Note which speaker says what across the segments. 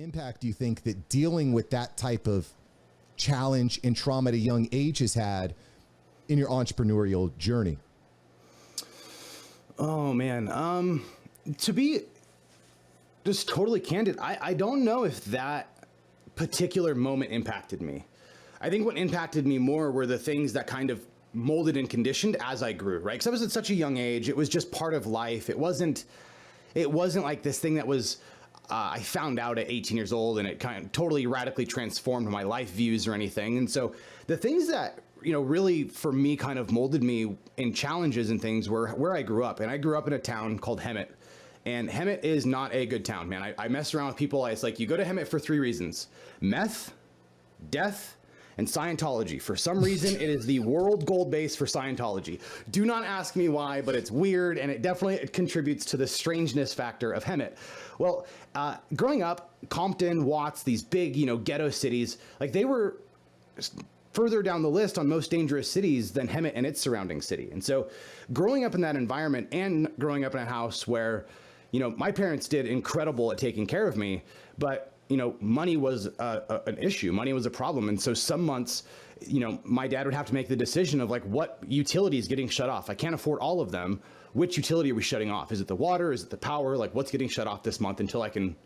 Speaker 1: impact do you think that dealing with that type of challenge and trauma at a young age has had in your entrepreneurial journey?
Speaker 2: Oh man. To be just totally candid, I don't know if that particular moment impacted me. I think what impacted me more were the things that kind of molded and conditioned as I grew, right? Because I was at such a young age. It was just part of life. It wasn't like this thing that was, I found out at 18 years old and it kind of totally radically transformed my life views or anything. And so the things that, you know, really for me kind of molded me in challenges and things were where I grew up. And I grew up in a town called Hemet. And Hemet is not a good town, man. I mess around with people. It's like, you go to Hemet for 3 reasons: meth, death, and Scientology. For some reason, it is the world gold base for Scientology. Do not ask me why, but it's weird, and it contributes to the strangeness factor of Hemet. Well, growing up, Compton, Watts, these big, you know, ghetto cities, like they were further down the list on most dangerous cities than Hemet and its surrounding city. And so growing up in that environment and growing up in a house where, you know, my parents did incredible at taking care of me, but, you know, money was an issue. Money was a problem. And so some months, you know, my dad would have to make the decision of like, what utility is getting shut off? I can't afford all of them. Which utility are we shutting off? Is it the water? Is it the power? Like, what's getting shut off this month until I can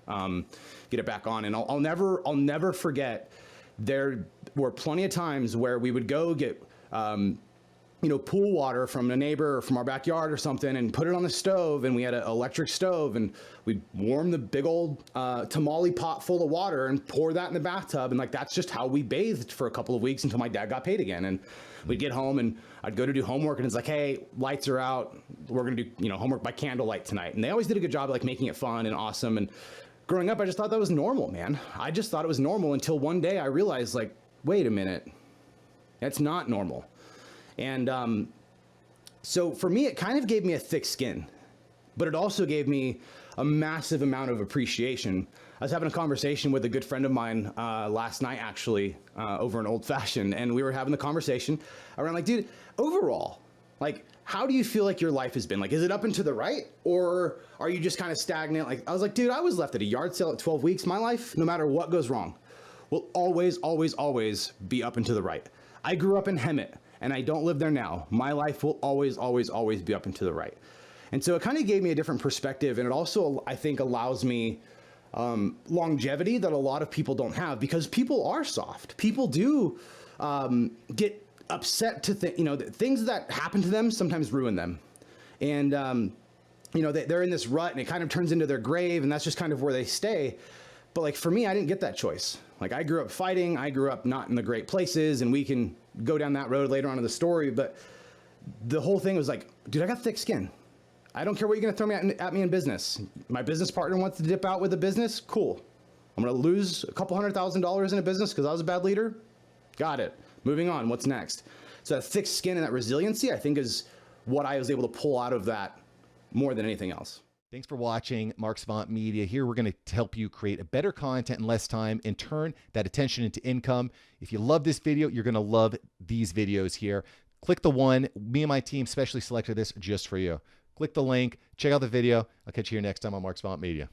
Speaker 2: get it back on? And I'll never forget, there were plenty of times where we would go get, you know, pool water from a neighbor or from our backyard or something and put it on the stove, and we had an electric stove, and we'd warm the big old tamale pot full of water and pour that in the bathtub. And like, that's just how we bathed for a couple of weeks until my dad got paid again. And we'd get home and I'd go to do homework and it's like, hey, lights are out. We're going to do, you know, homework by candlelight tonight. And they always did a good job of like making it fun and awesome. And growing up, I just thought that was normal, man. I just thought it was normal until one day I realized, like, wait a minute, that's not normal. And so for me, it kind of gave me a thick skin, but it also gave me a massive amount of appreciation. I was having a conversation with a good friend of mine last night, actually, over an old fashioned, and we were having the conversation around like, dude, overall, like, how do you feel like your life has been? Like, is it up and to the right, or are you just kind of stagnant? Like, I was like, dude, I was left at a yard sale at 12 weeks. My life, no matter what goes wrong, will always, always, always be up and to the right. I grew up in Hemet, and I don't live there now. My life will always, always, always be up and to the right. And so it kind of gave me a different perspective, and it also, I think, allows me longevity that a lot of people don't have, because people are soft. People do get upset to you know, things that happen to them sometimes ruin them. And, you know, they're in this rut and it kind of turns into their grave, and that's just kind of where they stay. But like for me, I didn't get that choice. Like, I grew up fighting, I grew up not in the great places, and we can go down that road later on in the story. But the whole thing was like, dude, I got thick skin. I don't care what you're gonna throw me at me in business. My business partner wants to dip out with a business, cool. I'm gonna lose a couple $100,000 in a business because I was a bad leader. Got it. Moving on, what's next? So that thick skin and that resiliency, I think, is what I was able to pull out of that more than anything else.
Speaker 1: Thanks for watching Mark Savant Media. Here we're going to help you create a better content in less time and turn that attention into income. If you love this video, you're going to love these videos here. Click the one. Me and my team specially selected this just for you. Click the link. Check out the video. I'll catch you here next time on Mark Savant Media.